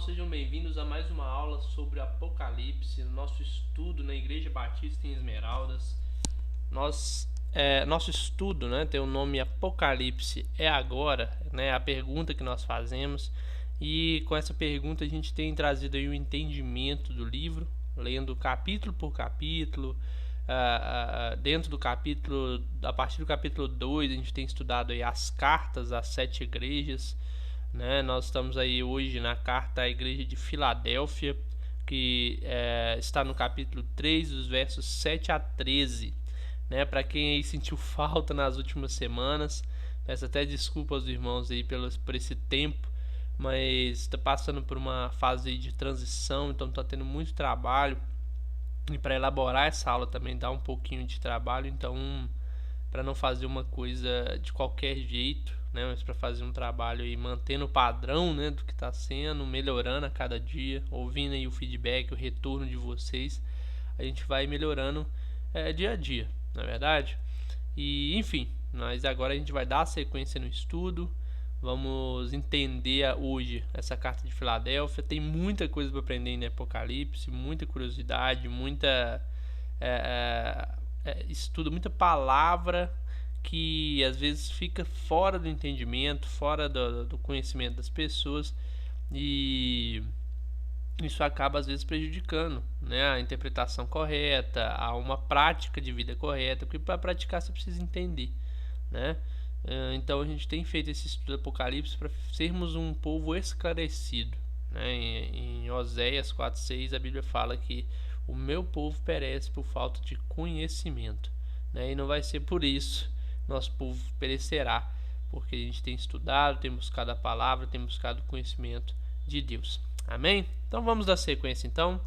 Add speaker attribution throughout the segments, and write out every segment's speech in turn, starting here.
Speaker 1: sejam bem-vindos a mais uma aula sobre Apocalipse, nosso estudo na Igreja Batista em Esmeraldas. Nosso estudo, tem o nome Apocalipse é agora, a pergunta que nós fazemos, e com essa pergunta a gente tem trazido aí o entendimento do livro, lendo capítulo por capítulo. Dentro do capítulo, a partir do capítulo 2, a gente tem estudado aí as cartas às 7 igrejas. Nós estamos aí hoje na carta à igreja de Filadélfia, que está no capítulo 3, dos versos 7 a 13. Para quem aí sentiu falta nas últimas semanas, peço até desculpa aos irmãos aí por esse tempo, mas está passando por uma fase aí de transição, então está tendo muito trabalho, e para elaborar essa aula também dá um pouquinho de trabalho, então para não fazer uma coisa de qualquer jeito, mas para fazer um trabalho e mantendo o padrão, do que está sendo, melhorando a cada dia, ouvindo aí o feedback, o retorno de vocês, a gente vai melhorando dia a dia, não é verdade? E enfim, mas agora a gente vai dar sequência no estudo, vamos entender hoje essa carta de Filadélfia. Tem muita coisa para aprender em Apocalipse, muita curiosidade, muita estudo, muita palavra que às vezes fica fora do entendimento, fora do conhecimento das pessoas, e isso acaba às vezes prejudicando a interpretação correta, a uma prática de vida correta, porque para praticar você precisa entender, então a gente tem feito esse estudo do Apocalipse para sermos um povo esclarecido, em Oséias 4:6 a Bíblia fala que o meu povo perece por falta de conhecimento, e não vai ser por isso nosso povo perecerá, porque a gente tem estudado, tem buscado a palavra, tem buscado o conhecimento de Deus. Amém? Então vamos dar sequência então.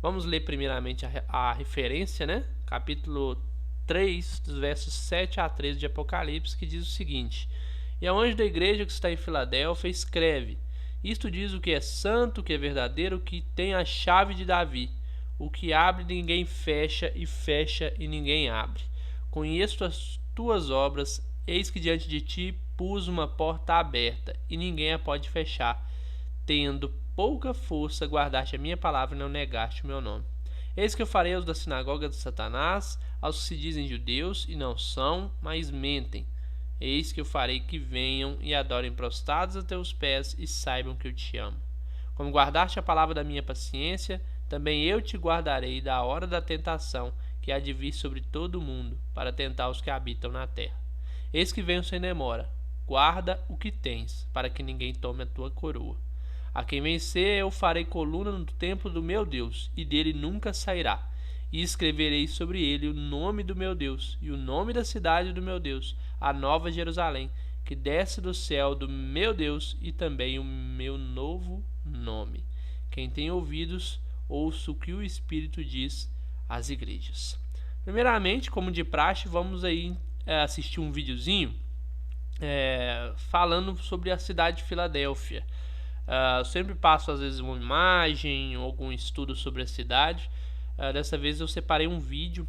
Speaker 1: Vamos ler primeiramente a referência, capítulo 3, dos versos 7 a 13 de Apocalipse, que diz o seguinte: E ao anjo da igreja que está em Filadélfia escreve: Isto diz o que é santo, o que é verdadeiro, o que tem a chave de Davi. O que abre ninguém fecha, e fecha e ninguém abre. Conheço as tuas obras, eis que diante de ti pus uma porta aberta, e ninguém a pode fechar. Tendo pouca força, guardaste a minha palavra e não negaste o meu nome. Eis que eu farei aos da sinagoga de Satanás, aos que se dizem judeus e não são, mas mentem. Eis que eu farei que venham e adorem prostrados a teus pés e saibam que eu te amo. Como guardaste a palavra da minha paciência, também eu te guardarei da hora da tentação, que há de vir sobre todo o mundo, para tentar os que habitam na terra. Eis que venho sem demora. Guarda o que tens, para que ninguém tome a tua coroa. A quem vencer eu farei coluna no templo do meu Deus, e dele nunca sairá. E escreverei sobre ele o nome do meu Deus, e o nome da cidade do meu Deus, a nova Jerusalém, que desce do céu do meu Deus, e também o meu novo nome. Quem tem ouvidos, ouça o que o Espírito diz às igrejas. Primeiramente, como de praxe, vamos aí assistir um videozinho falando sobre a cidade de Filadélfia. Eu sempre passo às vezes uma imagem ou algum estudo sobre a cidade. Dessa vez eu separei um vídeo.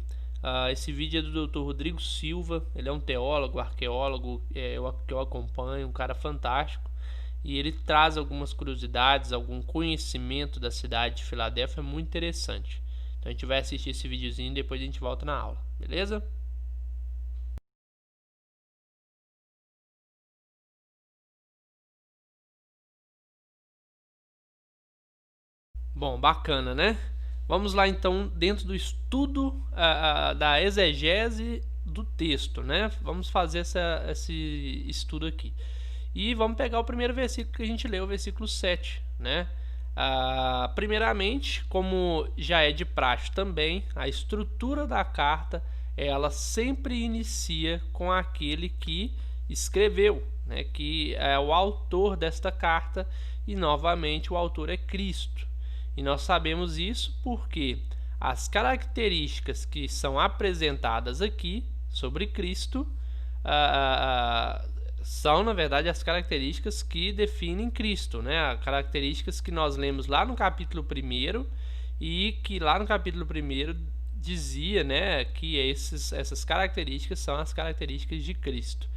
Speaker 1: Esse vídeo é do Dr. Rodrigo Silva. Ele é um teólogo, arqueólogo que eu acompanho, um cara fantástico, e ele traz algumas curiosidades, algum conhecimento da cidade de Filadélfia muito interessante. Então a gente vai assistir esse videozinho e depois a gente volta na aula, beleza? Bom, bacana, Vamos lá então dentro do estudo da exegese do texto, Vamos fazer esse estudo aqui. E vamos pegar o primeiro versículo que a gente leu, o versículo 7, primeiramente, como já é de praxe também, a estrutura da carta, ela sempre inicia com aquele que escreveu, que é o autor desta carta, e novamente o autor é Cristo. E nós sabemos isso porque as características que são apresentadas aqui sobre Cristo são, na verdade, as características que definem Cristo, características que nós lemos lá no capítulo 1 e que lá no capítulo 1 dizia que essas características são as características de Cristo.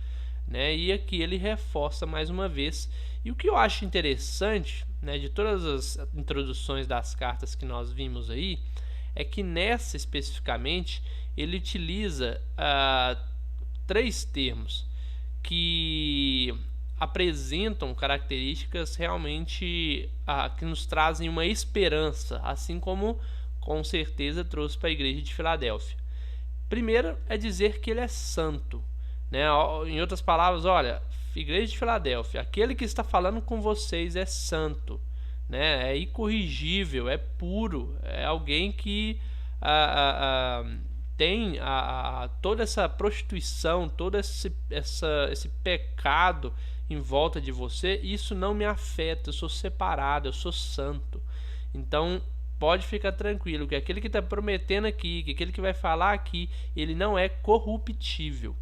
Speaker 1: né? E aqui ele reforça mais uma vez. E o que eu acho interessante, né, de todas as introduções das cartas que nós vimos aí, é que nessa especificamente ele utiliza 3 termos que apresentam características realmente que nos trazem uma esperança, assim como com certeza trouxe para a igreja de Filadélfia. Primeiro é dizer que ele é santo, né? Em outras palavras, olha, igreja de Filadélfia, aquele que está falando com vocês é santo, né? É incorrigível, é puro, é alguém que tem toda essa prostituição, todo esse pecado em volta de você. Isso não me afeta, eu sou separado, eu sou santo. Então pode ficar tranquilo que aquele que está prometendo aqui, que aquele que vai falar aqui, ele não é corruptível,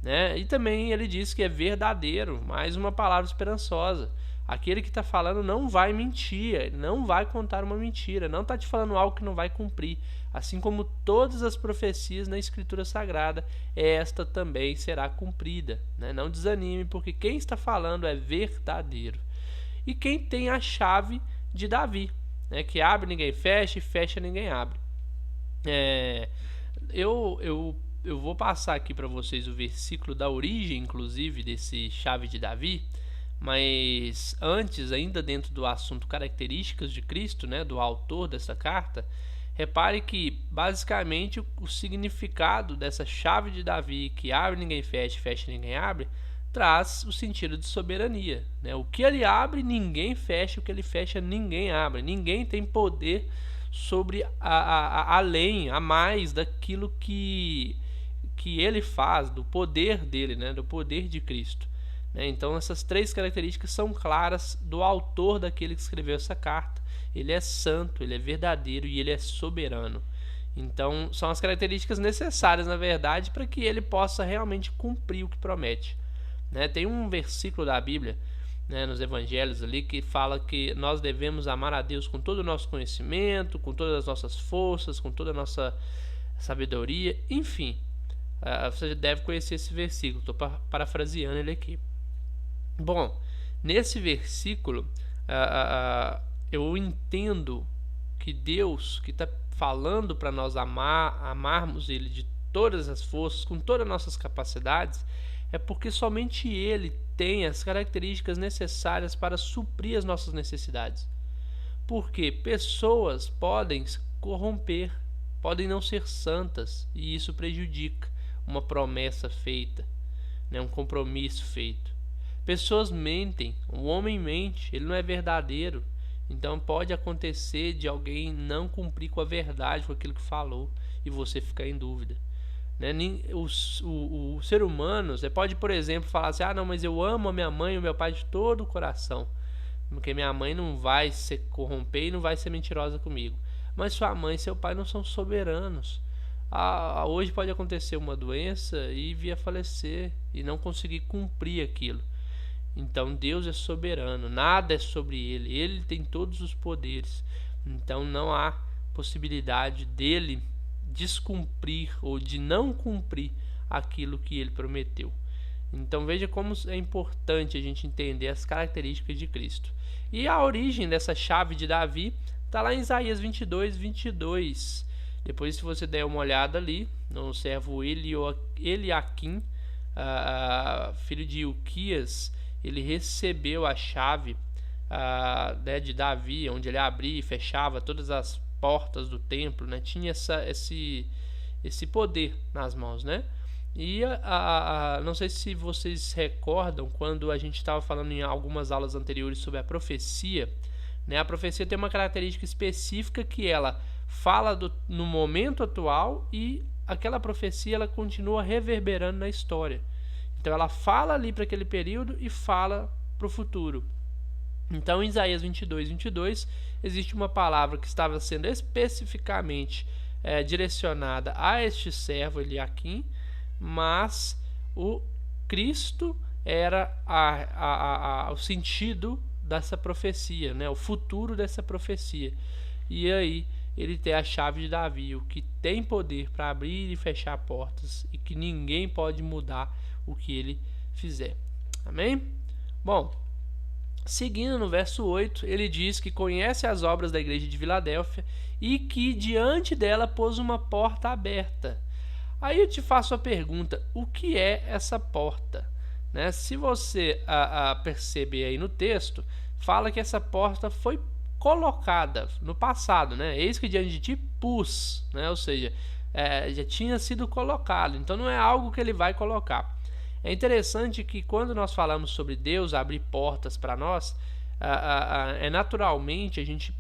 Speaker 1: né? E também ele diz que é verdadeiro, mais uma palavra esperançosa. Aquele que está falando não vai mentir, não vai contar uma mentira, não está te falando algo que não vai cumprir. Assim como todas as profecias na Escritura Sagrada, esta também será cumprida, né? Não desanime, porque quem está falando é verdadeiro. E quem tem a chave de Davi, né? Que abre ninguém fecha e fecha ninguém abre. Eu vou passar aqui para vocês o versículo da origem, inclusive, desse chave de Davi. Mas antes, ainda dentro do assunto características de Cristo, né, do autor dessa carta, repare que basicamente o significado dessa chave de Davi, que abre ninguém fecha, fecha ninguém abre, traz o sentido de soberania, né? O que ele abre, ninguém fecha, o que ele fecha, ninguém abre. Ninguém tem poder sobre além, a mais daquilo que ele faz, do poder dele, né, do poder de Cristo. Então essas 3 características são claras do autor daquele que escreveu essa carta. Ele é santo, ele é verdadeiro e ele é soberano. Então são as características necessárias, na verdade, para que ele possa realmente cumprir o que promete. Tem um versículo da Bíblia, nos evangelhos ali, que fala que nós devemos amar a Deus com todo o nosso conhecimento, com todas as nossas forças, com toda a nossa sabedoria, enfim. Você deve conhecer esse versículo, estou parafraseando ele aqui. Bom, nesse versículo eu entendo que Deus, que está falando para nós amarmos Ele de todas as forças, com todas as nossas capacidades, é porque somente Ele tem as características necessárias para suprir as nossas necessidades. Porque pessoas podem se corromper, podem não ser santas, e isso prejudica uma promessa feita, um compromisso feito. Pessoas mentem, o homem mente, ele não é verdadeiro. Então pode acontecer de alguém não cumprir com a verdade, com aquilo que falou, e você ficar em dúvida. O ser humano, você pode, por exemplo, falar assim: não, mas eu amo a minha mãe e o meu pai de todo o coração, porque minha mãe não vai se corromper e não vai ser mentirosa comigo. Mas sua mãe e seu pai não são soberanos. Hoje pode acontecer uma doença e vir a falecer e não conseguir cumprir aquilo. Então Deus é soberano, nada é sobre Ele, Ele tem todos os poderes. Então não há possibilidade dele descumprir ou de não cumprir aquilo que Ele prometeu. Então veja como é importante a gente entender as características de Cristo. E a origem dessa chave de Davi está lá em Isaías 22, 22. Depois, se você der uma olhada ali, no servo Eliaquim, filho de Ilquias, ele recebeu a chave de Davi, onde ele abria e fechava todas as portas do templo, tinha esse poder nas mãos, E não sei se vocês recordam, quando a gente estava falando em algumas aulas anteriores sobre a profecia, a profecia tem uma característica específica, que ela fala no momento atual, e aquela profecia ela continua reverberando na história. Então ela fala ali para aquele período e fala para o futuro. Então em Isaías 22, 22 existe uma palavra que estava sendo especificamente direcionada a este servo Eliaquim, mas o Cristo era o sentido dessa profecia, o futuro dessa profecia. E aí ele tem a chave de Davi, o que tem poder para abrir e fechar portas, e que ninguém pode mudar o que ele fizer. Amém? Bom, seguindo no verso 8, ele diz que conhece as obras da igreja de Filadélfia e que diante dela pôs uma porta aberta. Aí eu te faço a pergunta, o que é essa porta? Né? Se você perceber aí no texto, fala que essa porta foi colocada no passado, né? Eis que diante de ti pus, né? Ou seja, já tinha sido colocado, então não é algo que ele vai colocar. É interessante que quando nós falamos sobre Deus abrir portas para nós, naturalmente a gente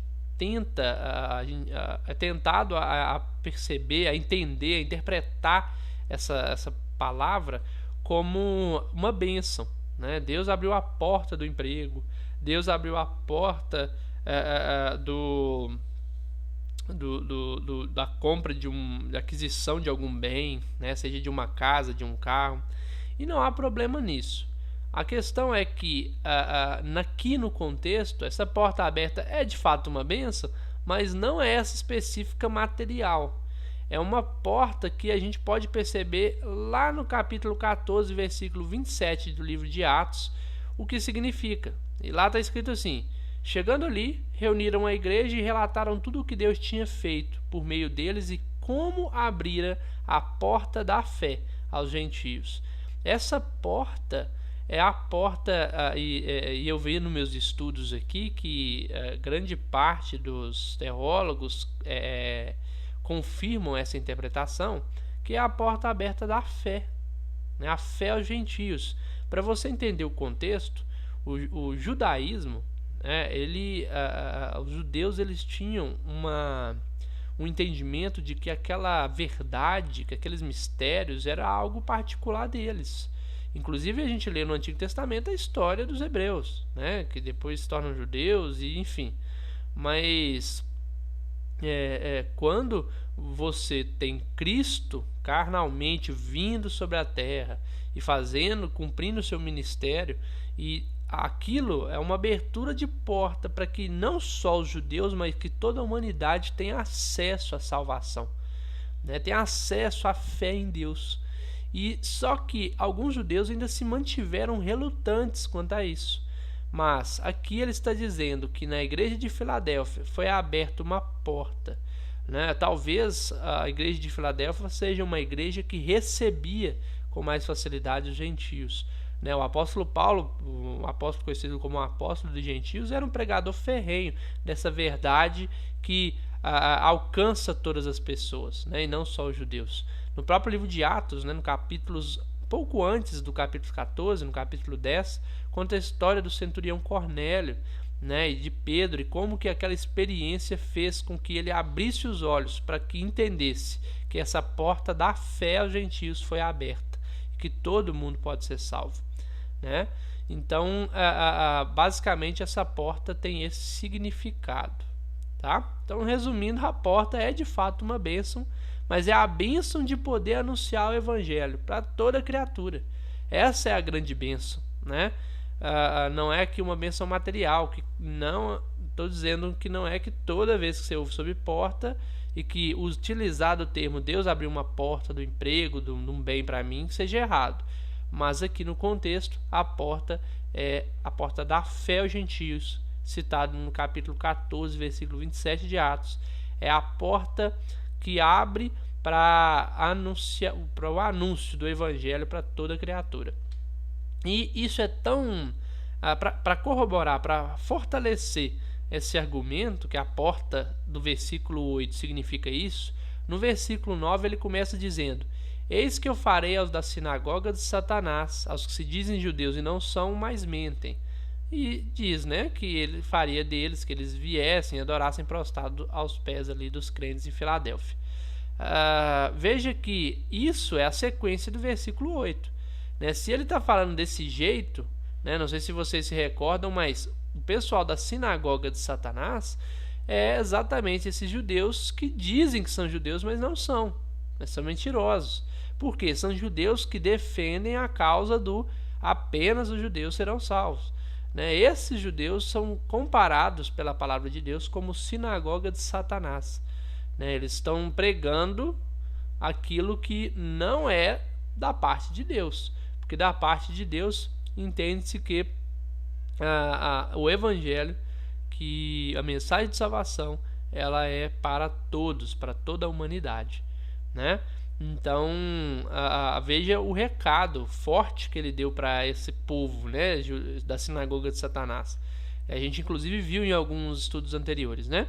Speaker 1: é tentado a perceber, a entender, a interpretar essa palavra como uma bênção, né? Deus abriu a porta do emprego, Deus abriu a porta da compra da aquisição de algum bem, né? Seja de uma casa, de um carro, e não há problema nisso. A questão é que aqui no contexto, essa porta aberta é de fato uma bênção, mas não é essa específica material. É uma porta que a gente pode perceber lá no capítulo 14, versículo 27 do livro de Atos, o que significa. E lá está escrito assim: chegando ali, reuniram a igreja e relataram tudo o que Deus tinha feito por meio deles e como abrira a porta da fé aos gentios. Essa porta é a porta, e eu vi nos meus estudos aqui que grande parte dos teólogos confirmam essa interpretação, que é a porta aberta da fé, né? A fé aos gentios. Para você entender o contexto, o judaísmo, os judeus eles tinham um entendimento de que aquela verdade, que aqueles mistérios era algo particular deles. Inclusive a gente lê no Antigo Testamento a história dos hebreus, né, que depois se tornam judeus e enfim. Mas quando você tem Cristo carnalmente vindo sobre a terra e cumprindo o seu ministério, e aquilo é uma abertura de porta para que não só os judeus, mas que toda a humanidade tenha acesso à salvação, né? Tenha acesso à fé em Deus. E só que alguns judeus ainda se mantiveram relutantes quanto a isso. Mas aqui ele está dizendo que na igreja de Filadélfia foi aberta uma porta, né? Talvez a igreja de Filadélfia seja uma igreja que recebia com mais facilidade os gentios, né? O apóstolo Paulo, o apóstolo conhecido como o apóstolo dos gentios, era um pregador ferrenho dessa verdade que alcança todas as pessoas, né? E não só os judeus. No próprio livro de Atos, né, no capítulos pouco antes do capítulo 14, no capítulo 10, conta a história do centurião Cornélio, né, e de Pedro, e como que aquela experiência fez com que ele abrisse os olhos para que entendesse que essa porta da fé aos gentios foi aberta, que todo mundo pode ser salvo, né? Então, basicamente, essa porta tem esse significado, tá? Então, resumindo, a porta é de fato uma bênção, mas é a bênção de poder anunciar o evangelho para toda criatura. Essa é a grande bênção, né? Não é que uma bênção material, que não estou dizendo que não é que toda vez que você ouve sobre porta e que utilizar o termo Deus abriu uma porta do emprego, de um bem para mim, seja errado. Mas aqui no contexto, a porta é a porta da fé aos gentios, citado no capítulo 14, versículo 27 de Atos. É a porta que abre para o anúncio do evangelho para toda criatura. E isso é tão... para corroborar, para fortalecer esse argumento, que a porta do versículo 8 significa isso, no versículo 9 ele começa dizendo: eis que eu farei aos da sinagoga de Satanás, aos que se dizem judeus e não são, mas mentem. E diz, né, que ele faria deles, que eles viessem e adorassem prostrado aos pés ali dos crentes em Filadélfia. Veja que isso é a sequência do versículo 8. Né? Se ele está falando desse jeito, né, não sei se vocês se recordam, mas o pessoal da sinagoga de Satanás é exatamente esses judeus que dizem que são judeus, mas não são. São mentirosos. Por quê? São judeus que defendem a causa do apenas os judeus serão salvos. Né? Esses judeus são comparados pela palavra de Deus como sinagoga de Satanás. Né? Eles estão pregando aquilo que não é da parte de Deus. Porque da parte de Deus entende-se que o Evangelho, que a mensagem de salvação, ela é para todos, para toda a humanidade, né? Então, veja o recado forte que ele deu para esse povo, né, da sinagoga de Satanás. A gente inclusive viu em alguns estudos anteriores, né,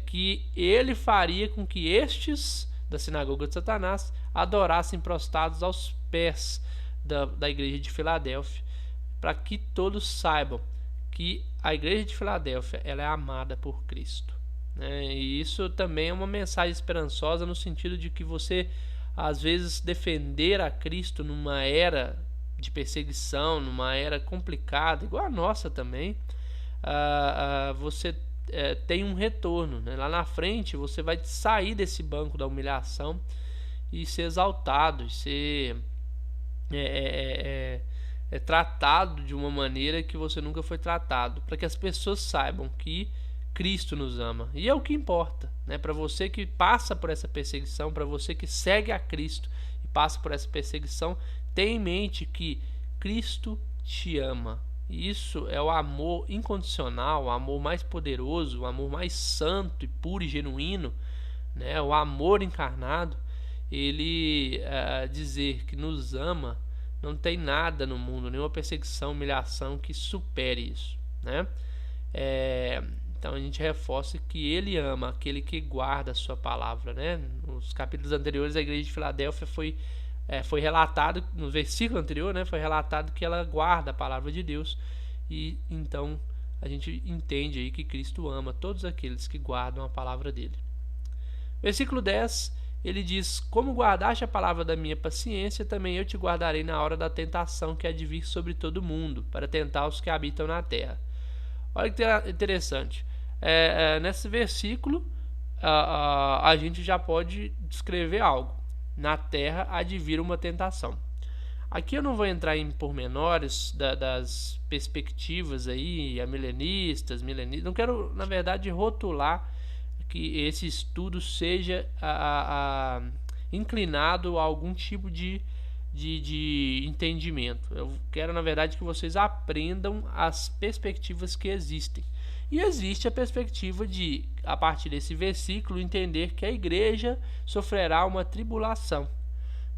Speaker 1: que ele faria com que estes da sinagoga de Satanás adorassem prostrados aos pés da igreja de Filadélfia, para que todos saibam que a igreja de Filadélfia, ela é amada por Cristo, né? E isso também é uma mensagem esperançosa, no sentido de que você, às vezes, defender a Cristo numa era de perseguição, numa era complicada, igual a nossa também, você tem um retorno, né? Lá na frente você vai sair desse banco da humilhação e ser exaltado, e ser tratado de uma maneira que você nunca foi tratado, para que as pessoas saibam que Cristo nos ama. E é o que importa, né? Para você que passa por essa perseguição, para você que segue a Cristo e passa por essa perseguição, tenha em mente que Cristo te ama. E isso é o amor incondicional, o amor mais poderoso, o amor mais santo e puro e genuíno, né? O amor encarnado. Ele dizer que nos ama, não tem nada no mundo, nenhuma perseguição, humilhação que supere isso, né? Então a gente reforça que ele ama aquele que guarda a sua palavra, né? Nos capítulos anteriores, a igreja de Filadélfia foi relatado, no versículo anterior, né, foi relatado que ela guarda a palavra de Deus, e então a gente entende aí que Cristo ama todos aqueles que guardam a palavra dele. Versículo 10, ele diz: como guardaste a palavra da minha paciência, também eu te guardarei na hora da tentação que há de vir sobre todo mundo, para tentar os que habitam na terra. Olha que interessante. Nesse versículo, a gente já pode descrever algo. Na terra há de vir uma tentação. Aqui eu não vou entrar em pormenores das perspectivas aí, milenistas, não quero, na verdade, rotular que esse estudo seja inclinado a algum tipo de entendimento. Eu quero, na verdade, que vocês aprendam as perspectivas que existem. E existe a perspectiva de, a partir desse versículo, entender que a igreja sofrerá uma tribulação,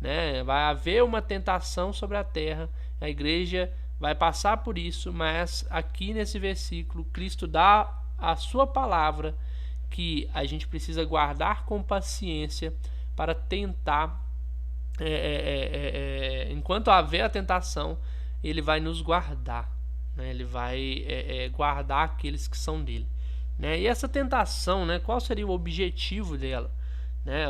Speaker 1: né? Vai haver uma tentação sobre a terra, a igreja vai passar por isso, mas aqui nesse versículo, Cristo dá a sua palavra que a gente precisa guardar com paciência para tentar, enquanto haver a tentação, ele vai nos guardar, né? Ele vai guardar aqueles que são dele, né? E essa tentação, né, qual seria o objetivo dela, né?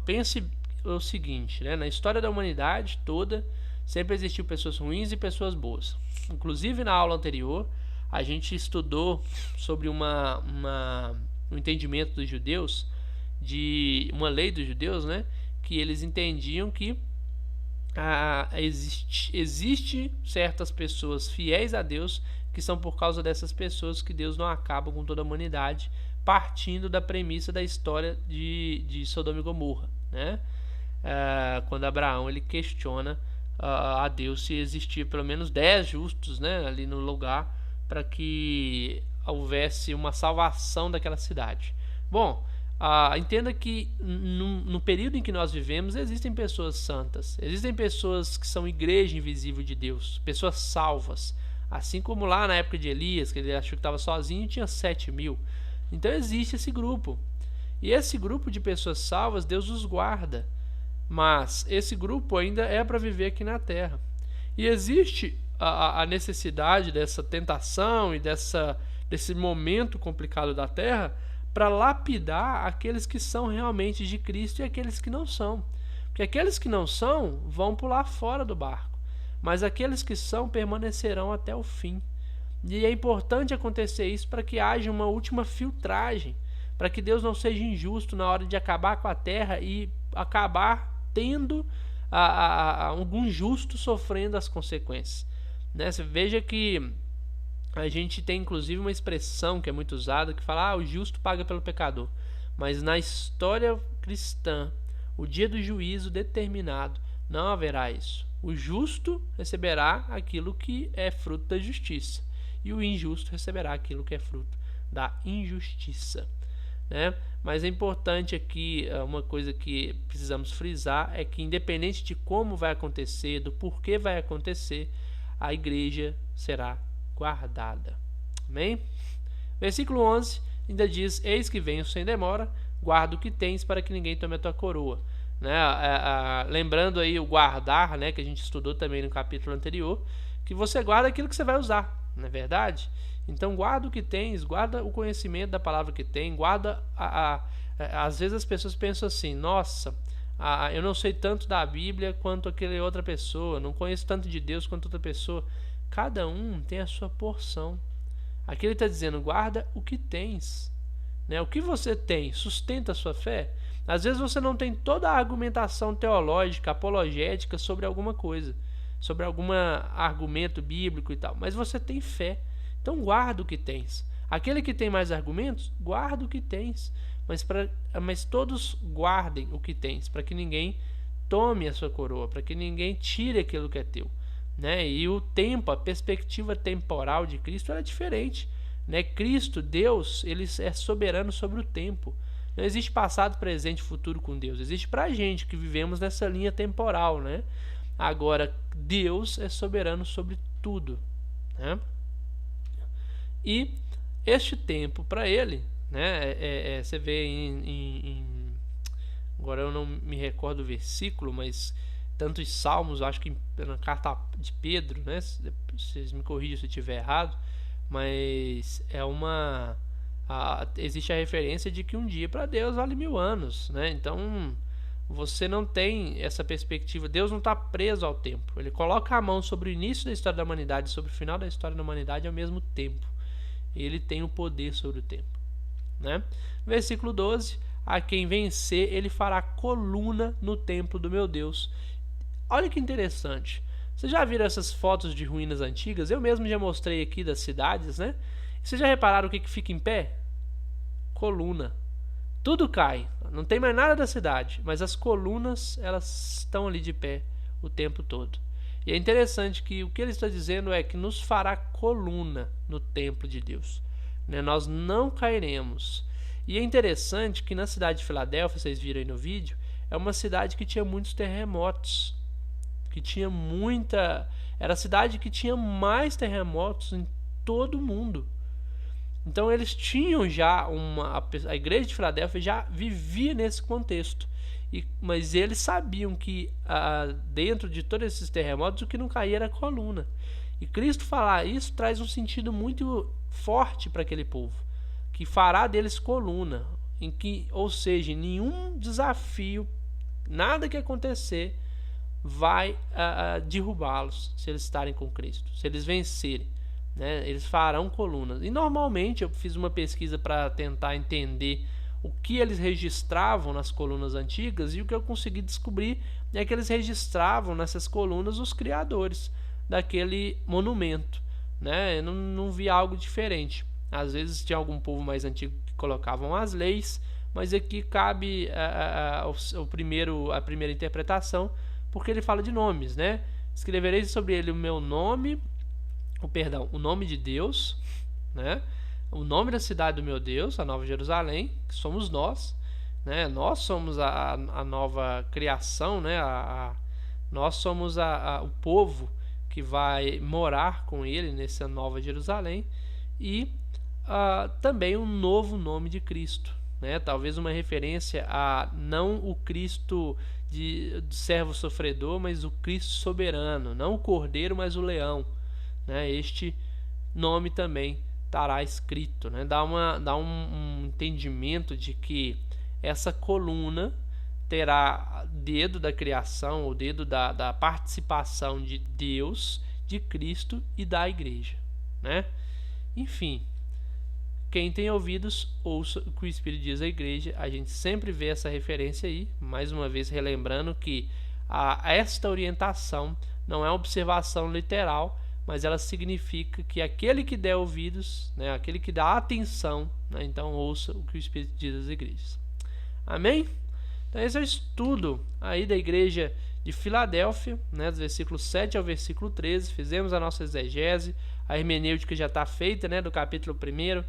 Speaker 1: Pense o seguinte, né? Na história da humanidade toda sempre existiu pessoas ruins e pessoas boas. Inclusive na aula anterior a gente estudou sobre um entendimento dos judeus, de uma lei dos judeus, né, que eles entendiam que existe certas pessoas fiéis a Deus, que são por causa dessas pessoas que Deus não acaba com toda a humanidade, partindo da premissa da história de Sodoma e Gomorra, né? Quando Abraão ele questiona a Deus se existia pelo menos 10 justos, né, ali no lugar, para que houvesse uma salvação daquela cidade. Bom, entenda que no período em que nós vivemos existem pessoas santas, existem pessoas que são igreja invisível de Deus, pessoas salvas, assim como lá na época de Elias, que ele achou que estava sozinho e tinha 7.000. Então existe esse grupo, e esse grupo de pessoas salvas Deus os guarda, mas esse grupo ainda é para viver aqui na terra, e existe a necessidade dessa tentação e desse momento complicado da terra para lapidar aqueles que são realmente de Cristo e aqueles que não são. Porque aqueles que não são vão pular fora do barco, mas aqueles que são permanecerão até o fim. E é importante acontecer isso para que haja uma última filtragem, para que Deus não seja injusto na hora de acabar com a terra e acabar tendo algum justo sofrendo as consequências, né? Você veja que a gente tem inclusive uma expressão que é muito usada, que fala, o justo paga pelo pecador. Mas na história cristã, o dia do juízo determinado, não haverá isso. O justo receberá aquilo que é fruto da justiça, e o injusto receberá aquilo que é fruto da injustiça, né? Mas é importante aqui, uma coisa que precisamos frisar é que, independente de como vai acontecer, do porquê vai acontecer, a igreja será guardada. Amém? Versículo 11 ainda diz: eis que venho sem demora, guarda o que tens para que ninguém tome a tua coroa. Né? Lembrando aí o guardar, né, que a gente estudou também no capítulo anterior, que você guarda aquilo que você vai usar, não é verdade? Então guarda o que tens, guarda o conhecimento da palavra que tem, guarda às vezes as pessoas pensam assim: nossa, eu não sei tanto da Bíblia quanto aquela outra pessoa, não conheço tanto de Deus quanto outra pessoa. Cada um tem a sua porção. Aqui ele está dizendo: guarda o que tens, né? O que você tem sustenta a sua fé. Às vezes você não tem toda a argumentação teológica, apologética sobre alguma coisa, sobre algum argumento bíblico e tal, mas você tem fé. Então guarda o que tens. Aquele que tem mais argumentos, guarda o que tens. Mas todos guardem o que tens, para que ninguém tome a sua coroa, para que ninguém tire aquilo que é teu, né? E o tempo, a perspectiva temporal de Cristo é diferente, né? Cristo, Deus, ele é soberano sobre o tempo. Não existe passado, presente e futuro com Deus. Existe pra gente que vivemos nessa linha temporal, né? Agora, Deus é soberano sobre tudo, né? E este tempo para ele, né? Você vê agora eu não me recordo o versículo, mas tantos salmos, acho que na carta de Pedro, né? Vocês me corrigem se eu estiver errado, mas existe a referência de que um dia para Deus vale 1000 anos, né? Então você não tem essa perspectiva. Deus não está preso ao tempo. Ele coloca a mão sobre o início da história da humanidade e sobre o final da história da humanidade ao mesmo tempo. Ele tem o poder sobre o tempo, né? Versículo 12: a quem vencer, ele fará coluna no templo do meu Deus. Olha que interessante. Vocês já viram essas fotos de ruínas antigas? Eu mesmo já mostrei aqui das cidades, né? Vocês já repararam o que fica em pé? Coluna. Tudo cai. Não tem mais nada da cidade, mas as colunas, elas estão ali de pé o tempo todo. E é interessante que o que ele está dizendo é que nos fará coluna no templo de Deus, né? Nós não cairemos. E é interessante que na cidade de Filadélfia, vocês viram aí no vídeo, é uma cidade que tinha muitos terremotos, era a cidade que tinha mais terremotos em todo o mundo. Então eles tinham já a igreja de Filadélfia já vivia nesse contexto, mas eles sabiam que dentro de todos esses terremotos o que não caía era a coluna. E Cristo falar isso traz um sentido muito forte para aquele povo, que fará deles coluna, ou seja, nenhum desafio, nada que acontecer vai derrubá-los se eles estarem com Cristo, se eles vencerem, né? Eles farão colunas. E normalmente eu fiz uma pesquisa para tentar entender o que eles registravam nas colunas antigas, e o que eu consegui descobrir é que eles registravam nessas colunas os criadores daquele monumento, né? Eu não vi algo diferente. Às vezes tinha algum povo mais antigo que colocavam as leis, mas aqui cabe a primeira interpretação, porque ele fala de nomes, né? Escreverei sobre ele o meu nome, o nome de Deus, né? O nome da cidade do meu Deus, a Nova Jerusalém, que somos nós, né? Nós somos a nova criação, né? Nós somos o povo que vai morar com ele nessa Nova Jerusalém, e também um novo nome de Cristo, né? Talvez uma referência a não o Cristo do servo sofredor, mas o Cristo soberano, não o cordeiro, mas o leão, né? Este nome também estará escrito, né? Dá um entendimento de que essa coluna terá dedo da criação, o dedo da participação de Deus, de Cristo e da igreja, né? Enfim, quem tem ouvidos, ouça o que o Espírito diz à igreja. A gente sempre vê essa referência aí, mais uma vez relembrando que esta orientação não é uma observação literal, mas ela significa que aquele que der ouvidos, né, aquele que dá atenção, né, então ouça o que o Espírito diz às igrejas. Amém? Então esse é o estudo aí da igreja de Filadélfia, né, dos versículos 7 ao versículo 13, fizemos a nossa exegese, a hermenêutica já está feita, né, do capítulo 1,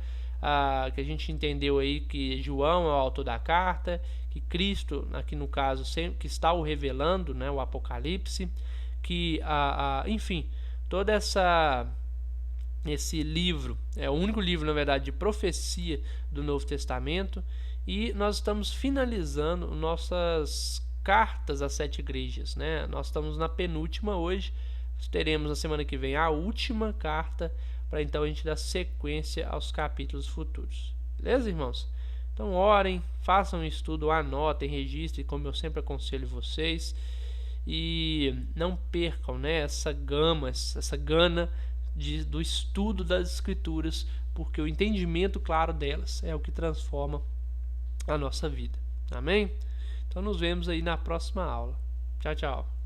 Speaker 1: que a gente entendeu aí que João é o autor da carta, que Cristo, aqui no caso, que está o revelando, né, o Apocalipse, que, enfim, toda esse livro é o único livro, na verdade, de profecia do Novo Testamento, e nós estamos finalizando nossas cartas às 7 igrejas, né? Nós estamos na penúltima hoje, teremos na semana que vem a última carta, para então a gente dar sequência aos capítulos futuros. Beleza, irmãos? Então orem, façam um estudo, anotem, registrem, como eu sempre aconselho vocês, e não percam, né, essa gana do estudo das Escrituras, porque o entendimento claro delas é o que transforma a nossa vida. Amém? Então nos vemos aí na próxima aula. Tchau, tchau.